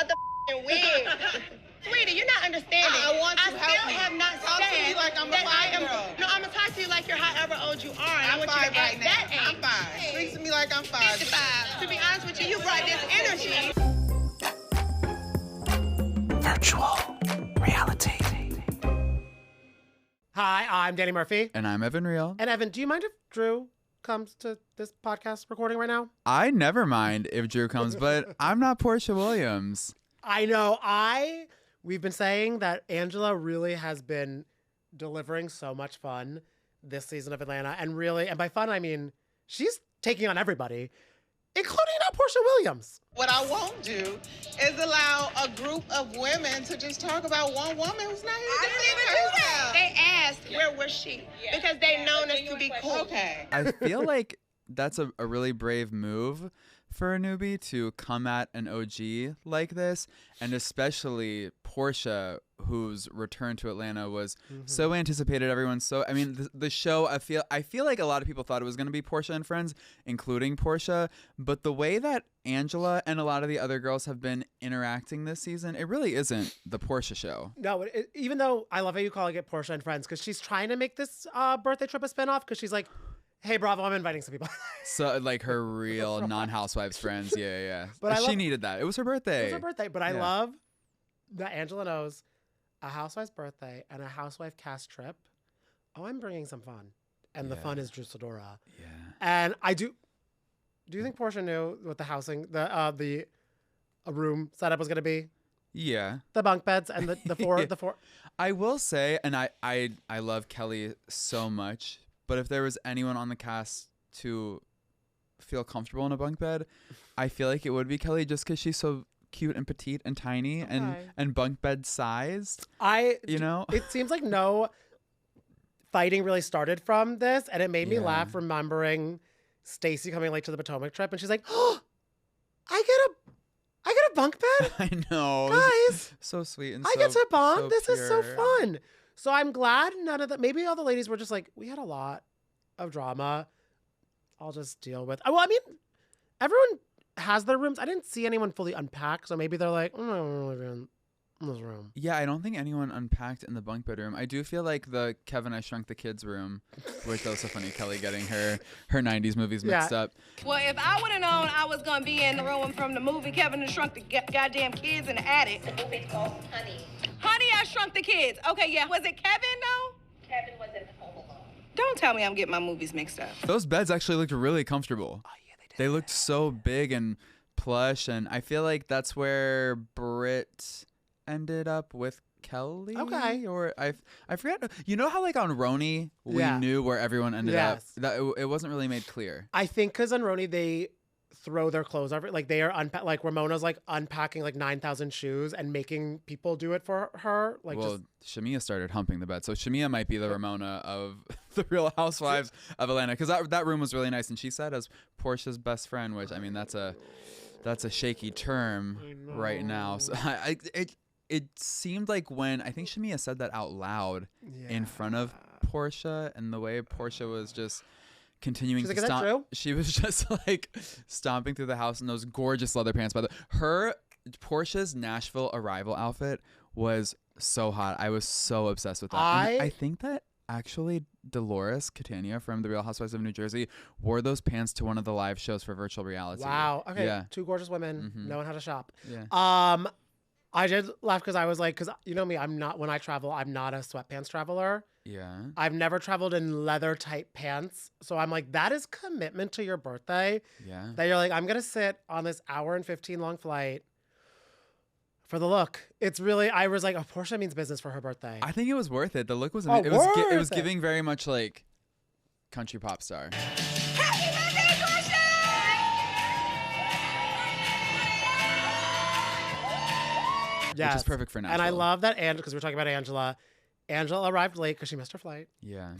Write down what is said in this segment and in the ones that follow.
motherfucking wig. Sweetie, you're not understanding. I want to help still me. have not Talk said to me like I'm a that I am. girl. No, I'm gonna talk to you like you're however old you are. And I I'm want 5 you to right act now. that age. I'm 5. Speak to me like I'm 5. 55. To be honest with you, you brought this energy. Virtual reality. Hi, I'm Danny Murphy. And I'm Evan Real. And Evan, do you mind if Drew comes to this podcast recording right now? I never mind if Drew comes, but I'm not Porsha Williams. I know. We've been saying that Angela really has been delivering so much fun this season of Atlanta. And by fun, I mean, she's taking on everybody, including Porsha Williams. What I won't do is allow a group of women to just talk about one woman who's not here. I didn't even do that. They asked, where was she? Because they've known us to be cool. Okay. I feel like that's a really brave move for a newbie to come at an OG like this, and especially Porsha, whose return to Atlanta was so anticipated. The show, I feel like a lot of people thought it was going to be Porsha and Friends, including Porsha, but the way that Angela and a lot of the other girls have been interacting this season, it really isn't the Porsha show. No, even though I love how you calling it Porsha and Friends, because she's trying to make this birthday trip a spinoff, because she's like, hey, Bravo, I'm inviting some people. So, like, her real non-housewives friends. Yeah. But she needed that. It was her birthday. It was her birthday. But I love that Angela knows a housewife's birthday and a housewife cast trip. Oh, I'm bringing some fun. And the fun is Drew Sidora. Yeah. And I do you think Porsha knew what the housing, the room setup was going to be? Yeah. The bunk beds and the four. I will say, and I love Kelly so much, but if there was anyone on the cast to feel comfortable in a bunk bed, I feel like it would be Kelly, just because she's so cute and petite and tiny and bunk bed sized. It seems like no fighting really started from this, and it made me laugh remembering Stacey coming late to the Potomac trip, and she's like, "Oh, I get a bunk bed." I know, guys, so sweet and I get to bond. so this pure. is so fun. So I'm glad none of that. Maybe all the ladies were just like, we had a lot of drama. I'll just deal with. Well, I mean, everyone has their rooms. I didn't see anyone fully unpack, so maybe they're like, I'm not really in this room. Yeah, I don't think anyone unpacked in the bunk bed room. I do feel like the Kevin I Shrunk the Kids room, which was so funny, Kelly getting her 90s movies mixed up. Well, if I would have known I was going to be in the room from the movie Kevin and Shrunk the Goddamn Kids in the attic. The movie's called Honey. Honey, I Shrunk the Kids. Okay, yeah. Was it Kevin, though? Kevin was in Home Alone. Don't tell me I'm getting my movies mixed up. Those beds actually looked really comfortable. Oh, yeah, they did. They looked so big and plush, and I feel like that's where Britt ended up with Kelly. Okay. Or I forget. You know how like on RHOA we knew where everyone ended up? That it wasn't really made clear. I think because on RHOA they throw their clothes over, like they are like Ramona's like unpacking like 9,000 shoes and making people do it for her. Like, well, Shamia started humping the bed, so Shamia might be the Ramona of the Real Housewives of Atlanta, because that room was really nice, and she said as Portia's best friend, which I mean that's a shaky term right now. So it seemed like when I think Shamia said that out loud in front of Porsha, and the way Porsha was just continuing to stomp. She was just like stomping through the house in those gorgeous leather pants. Portia's Nashville arrival outfit was so hot. I was so obsessed with that. I think that actually Dolores Catania from The Real Housewives of New Jersey wore those pants to one of the live shows for Virtual Reality. Wow. Okay. Yeah. Two gorgeous women knowing how to shop. Yeah. I did laugh because I was like, because you know me, when I travel, I'm not a sweatpants traveler. Yeah. I've never traveled in leather type pants. So I'm like, that is commitment to your birthday. Yeah. That you're like, I'm going to sit on this hour and 15 long flight for the look. It's really, I was like, oh, Porsha means business for her birthday. I think it was worth it. The look was, it was giving very much like country pop star. Happy birthday, Porsha! Yes. Which is perfect for Nashville. And I love that, because we're talking about Angela. Angela arrived late because she missed her flight. Yeah.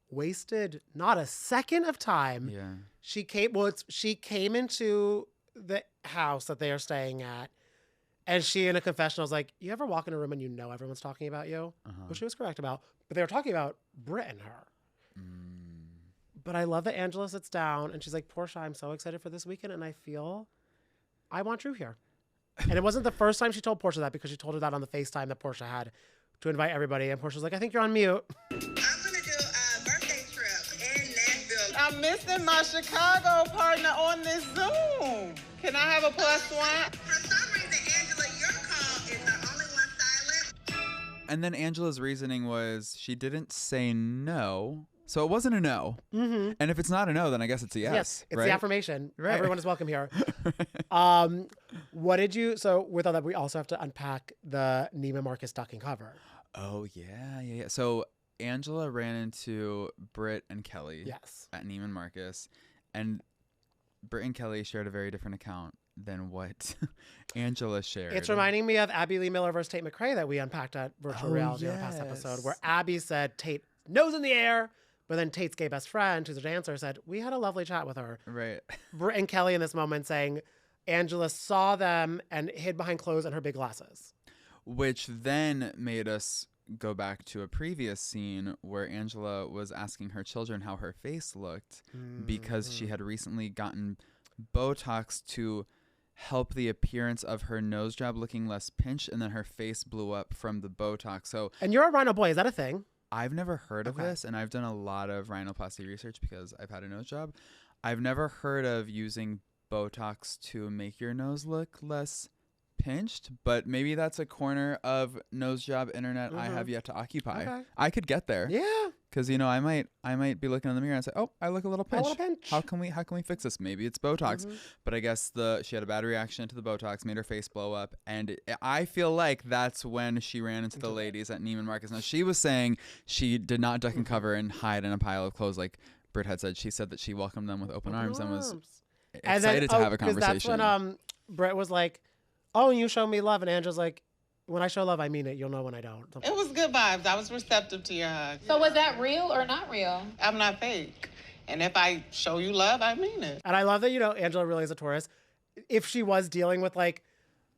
Wasted not a second of time. Yeah. She came into the house that they are staying at, and she, in a confessional, was like, you ever walk in a room and you know everyone's talking about you? Which she was correct about. But they were talking about Britt and her. But I love that Angela sits down and she's like, Porsha, I'm so excited for this weekend, and I feel I want Drew here. And it wasn't the first time she told Porsha that, because she told her that on the FaceTime that Porsha had to invite everybody. And Portia's like, I think you're on mute. I'm gonna do a birthday trip in Nashville. I'm missing my Chicago partner on this Zoom. Can I have a +1? For some reason, Angela, your call is the only one silent. And then Angela's reasoning was she didn't say no. So it wasn't a no. Mm-hmm. And if it's not a no, then I guess it's a yes. Yes, it's right? the affirmation. Right. Everyone is welcome here. What did you, so with all that, we also have to unpack the Neiman Marcus stocking cover. Oh, yeah. So Angela ran into Britt and Kelly at Neiman Marcus. And Britt and Kelly shared a very different account than what Angela shared. It's reminding me of Abby Lee Miller versus Tate McRae that we unpacked at Virtual Reality in the past episode, where Abby said Tate nose in the air, but then Tate's gay best friend, who's a dancer, said, we had a lovely chat with her. Right. Britt and Kelly in this moment saying Angela saw them and hid behind clothes and her big glasses. Which then made us go back to a previous scene where Angela was asking her children how her face looked because she had recently gotten Botox to help the appearance of her nose job looking less pinched, and then her face blew up from the Botox. So, and you're a rhino boy. Is that a thing? I've never heard of this, and I've done a lot of rhinoplasty research because I've had a nose job. I've never heard of using Botox to make your nose look less pinched, but maybe that's a corner of nose job internet I have yet to occupy. Okay. I could get there. Yeah. Because I might be looking in the mirror and say, "Oh, I look a little pinched. How can we fix this? Maybe it's Botox." But I guess she had a bad reaction to the Botox, made her face blow up, and I feel like that's when she ran into the ladies at Neiman Marcus. Now she was saying she did not duck and cover and hide in a pile of clothes like Britt had said. She said that she welcomed them with open arms and was excited to have a conversation. That's when Britt was like, "Oh, you show me love," and Angela's like, "When I show love, I mean it. You'll know when I don't." It was good vibes. I was receptive to your hug. So was that real or not real? I'm not fake. And if I show you love, I mean it. And I love that, Angela really is a Taurus. If she was dealing with like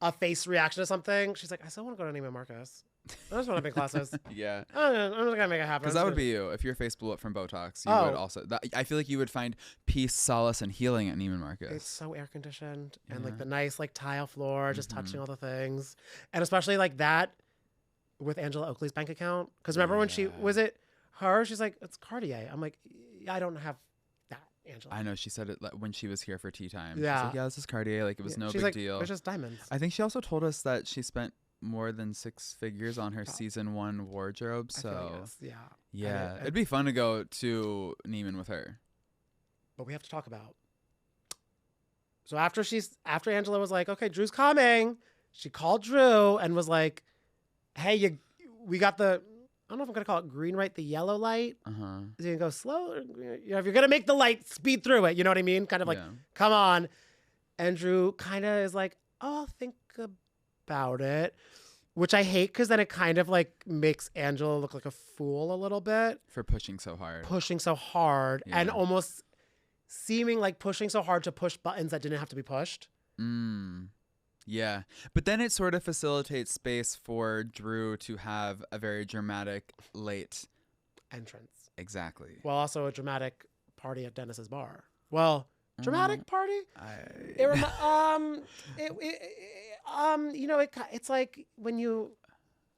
a face reaction to something, she's like, I still want to go to Neiman Marcus. I just want to make classes. Yeah. I'm just going to make it happen. Because that would be you. If your face blew up from Botox, you would also... I feel like you would find peace, solace, and healing at Neiman Marcus. It's so air-conditioned. And like the nice like tile floor, just touching all the things. And especially like that with Angela Oakley's bank account. Because remember when was it her? She's like, it's Cartier. I'm like, I don't have that, Angela. I know. She said it when she was here for tea time. Yeah. She's like, yeah, this is Cartier. Like, it was no big deal. It's just diamonds. I think she also told us that she spent more than 6 figures on her season 1 wardrobe. So yeah, it'd be fun to go to Neiman with her. But we have to talk about. So after Angela was like, okay, Drew's coming, she called Drew and was like, hey, we got the, I don't know if I'm gonna call it green light, the yellow light. Is it gonna go slow? Or, if you're gonna make the light, speed through it. You know what I mean? Kind of like, come on. And Drew kind of is like, oh, I'll think about it, which I hate because then it kind of like makes Angela look like a fool a little bit for pushing so hard, and almost seeming like pushing so hard to push buttons that didn't have to be pushed. Yeah, but then it sort of facilitates space for Drew to have a very dramatic late entrance. Exactly. Well, also a dramatic party at Dennis's bar. Well, dramatic party. It's like when you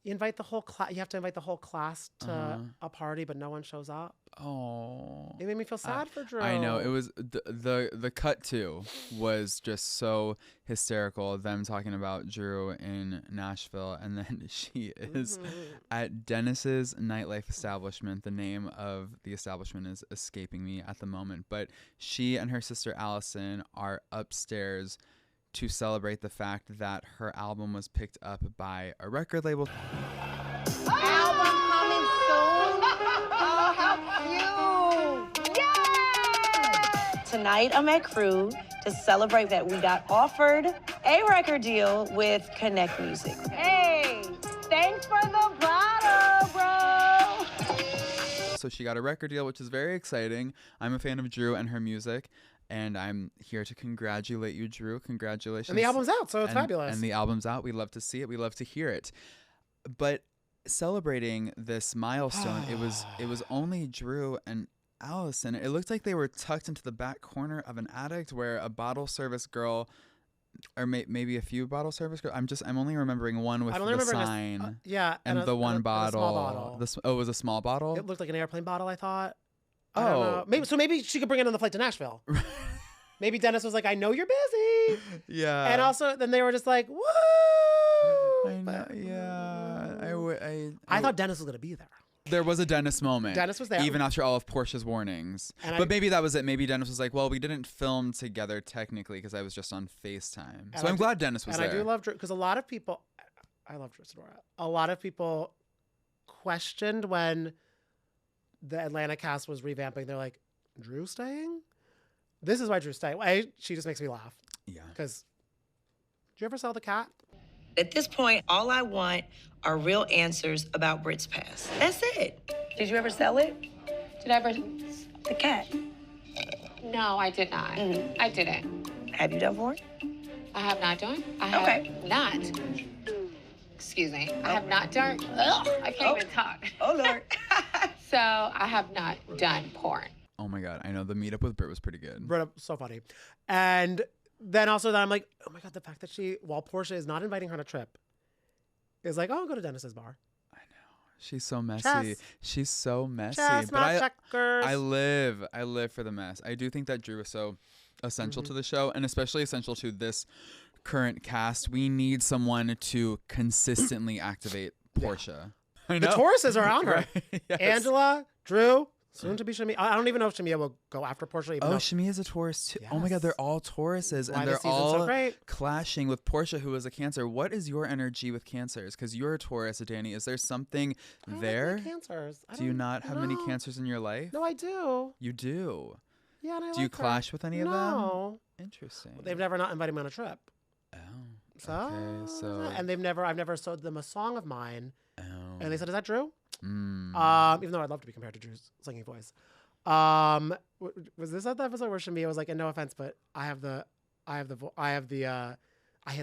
invite the whole class. You have to invite the whole class to a party, but no one shows up. Oh, it made me feel sad for Drew. I know. It was the cut to was just so hysterical. Them talking about Drew in Nashville, and then she is at Dennis's nightlife establishment. The name of the establishment is escaping me at the moment, but she and her sister Allison are upstairs to celebrate the fact that her album was picked up by a record label. Album coming soon. Oh, how cute. Yay! Tonight I'm at Crew to celebrate that we got offered a record deal with Connect Music. Hey, thanks for the bottle, bro. So she got a record deal, which is very exciting. I'm a fan of Drew and her music. And I'm here to congratulate you, Drew. Congratulations. And the album's out, so it's fabulous. And the album's out. We love to see it. We love to hear it. But celebrating this milestone, it was only Drew and Allison. It looked like they were tucked into the back corner of an attic where a bottle service girl or maybe a few bottle service. I'm only remembering one with the sign. And the one bottle. A small bottle. It was a small bottle. It looked like an airplane bottle, I thought. I don't know. Maybe she could bring it on the flight to Nashville. Maybe Dennis was like, I know you're busy. Yeah. And also, then they were just like, woo! I know. Yeah. I thought Dennis was going to be there. There was a Dennis moment. Dennis was there. Even after all of Portia's warnings. But maybe that was it. Maybe Dennis was like, well, we didn't film together technically because I was just on FaceTime. So I'm glad Dennis was there. And I do love Drew, because a lot of people, I love Drew Sidora. A lot of people questioned when the Atlanta cast was revamping. They're like, Drew's staying? This is why Drew's staying. She just makes me laugh. Yeah. Because, did you ever sell the cat? At this point, all I want are real answers about Brit's past. That's it. Did you ever sell it? Did I ever? The cat. No, I did not. I didn't. Have you done for it? I have not done. I have not. Excuse me. I have not done. Ugh, I can't even talk. Oh, Lord. So I have not done porn. Oh my God. I know the meetup with Brit was pretty good. Brit, so funny. And then also I'm like, oh my God, the fact that while Porsha is not inviting her on a trip, is like, oh, I'll go to Dennis's bar. I know. She's so messy. Chess. She's so messy. Chess, but not checkers. I live for the mess. I do think that Drew is so essential to the show, and especially essential to this current cast. We need someone to consistently activate Porsha. I know. The Tauruses are on her. Right? Yes. Angela, Drew, soon to be Shamia. I don't even know if Shamia will go after Porsha. Even though Shamia's a Taurus too. Yes. Oh my God, they're all Tauruses, Why and this they're season's so all great. clashing with Porsha, who is a Cancer. What is your energy with Cancers? Because you're a Taurus, Danny. Is there something I don't there? like Cancers. Do you not have many Cancers in your life? No, I do. You do. Yeah, and I Do you like her. clash with any of them? No. Interesting. They've never not invited me on a trip. Oh. So, Okay, so. and I've never showed them a song of mine, Oh. and they said, "Is that Drew?" Mm. Even though I'd love to be compared to Drew's singing voice. Was this at the episode where Shamia was like, and no offense, but I hit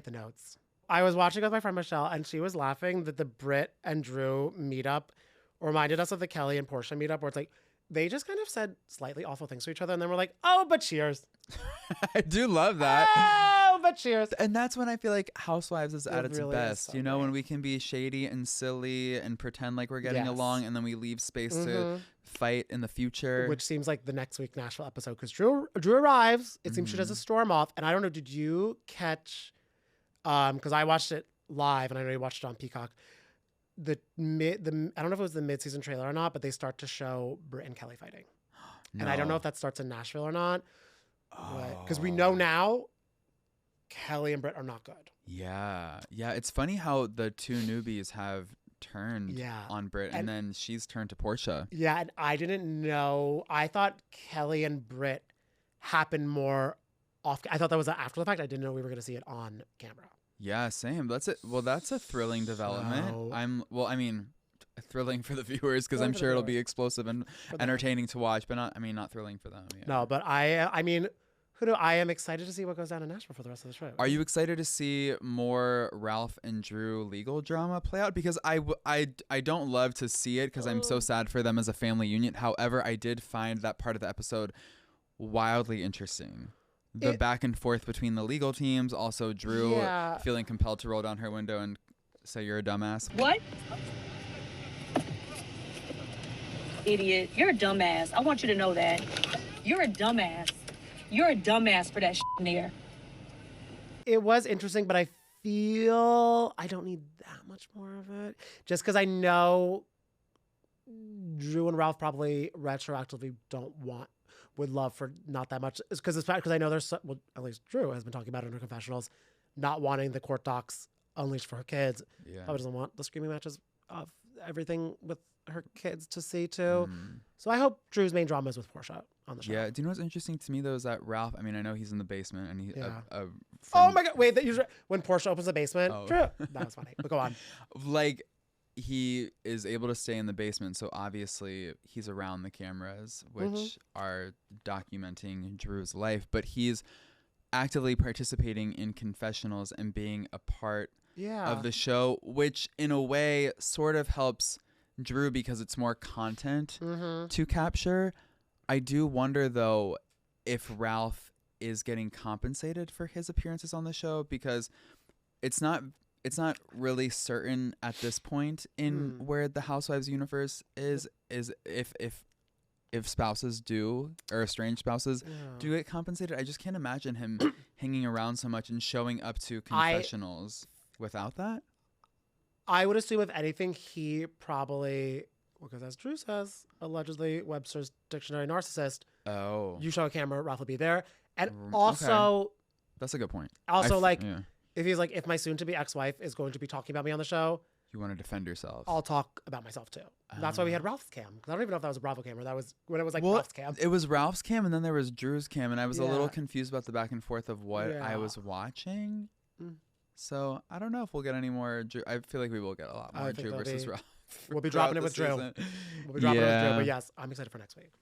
the notes. I was watching with my friend Michelle, and she was laughing that the Brit and Drew meetup reminded us of the Kelly and Porsha meetup, where it's like they just kind of said slightly awful things to each other, and then we're like, oh, but cheers. I do love that. Oh, but cheers. And that's when I feel like Housewives is at its really is best. so You know, when great. we can be shady and silly and pretend like we're getting Yes. along, and then we leave space to fight in the future. Which seems like the next week Nashville episode, because Drew arrives. It seems she does a storm off, and I don't know. Did you catch? Because I watched it live, and I know you watched it on Peacock. I don't know if it was the mid-season trailer or not, but they start to show Britt and Kelly fighting, and I don't know if that starts in Nashville or not. Because we know now, Kelly and Britt are not good. Yeah. It's funny how the two newbies have turned on Britt, and then she's turned to Porsha. Yeah, and I didn't know. I thought Kelly and Britt happened more off. I thought that was after the fact. I didn't know we were going to see it on camera. Yeah, same. That's it. Well, that's a thrilling development. Thrilling for the viewers, because I'm sure it'll be explosive and entertaining to watch, but not thrilling for them. Yeah. No, but I mean, I am excited to see what goes down in Nashville for the rest of the show. Are you excited to see more Ralph and Drew legal drama play out? Because I don't love to see it, because I'm so sad for them as a family union. However, I did find that part of the episode wildly interesting. The back and forth between the legal teams, also Drew feeling compelled to roll down her window and say you're a dumbass. What? Idiot. You're a dumbass. I want you to know that. You're a dumbass. You're a dumbass for that shit in there. It was interesting, but I feel I don't need that much more of it. Just because I know Drew and Ralph probably retroactively would love for not that much. It's because I know there's at least Drew has been talking about it in her confessionals, not wanting the court docs unleashed for her kids. Yeah. Probably doesn't want the screaming matches of everything with her kids to see too. So I hope Drew's main drama is with Porsha on the show. Yeah. Do you know what's interesting to me though is that Ralph? I mean, I know he's in the basement and he. Oh my God! Wait, when Porsha opens the basement, Oh. Drew. That was funny. But go on. Like, he is able to stay in the basement, so obviously he's around the cameras, which are documenting Drew's life. But he's actively participating in confessionals and being a part of the show, which in a way sort of helps Drew because it's more content to capture. I do wonder though if Ralph is getting compensated for his appearances on the show, because it's not really certain at this point in where the Housewives universe is if spouses do, or estranged spouses do get compensated. I just can't imagine him hanging around so much and showing up to confessionals without that. I would assume, if anything, he probably, because as Drew says, allegedly Webster's dictionary narcissist. Oh. You show a camera, Ralph will be there. And also... Okay. That's a good point. Also, if he's like, if my soon-to-be ex-wife is going to be talking about me on the show... You want to defend yourself. I'll talk about myself, too. That's why we had Ralph's cam. I don't even know if that was a Bravo cam, or that was when it was Ralph's cam. It was Ralph's cam, and then there was Drew's cam, and I was a little confused about the back and forth of what I was watching. So I don't know if we'll get any more Drew. I feel like we will get a lot more Drew versus Ralph. We'll be dropping it with Drew. We'll be dropping it with Drew, but yes, I'm excited for next week.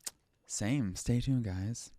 Same. Stay tuned, guys.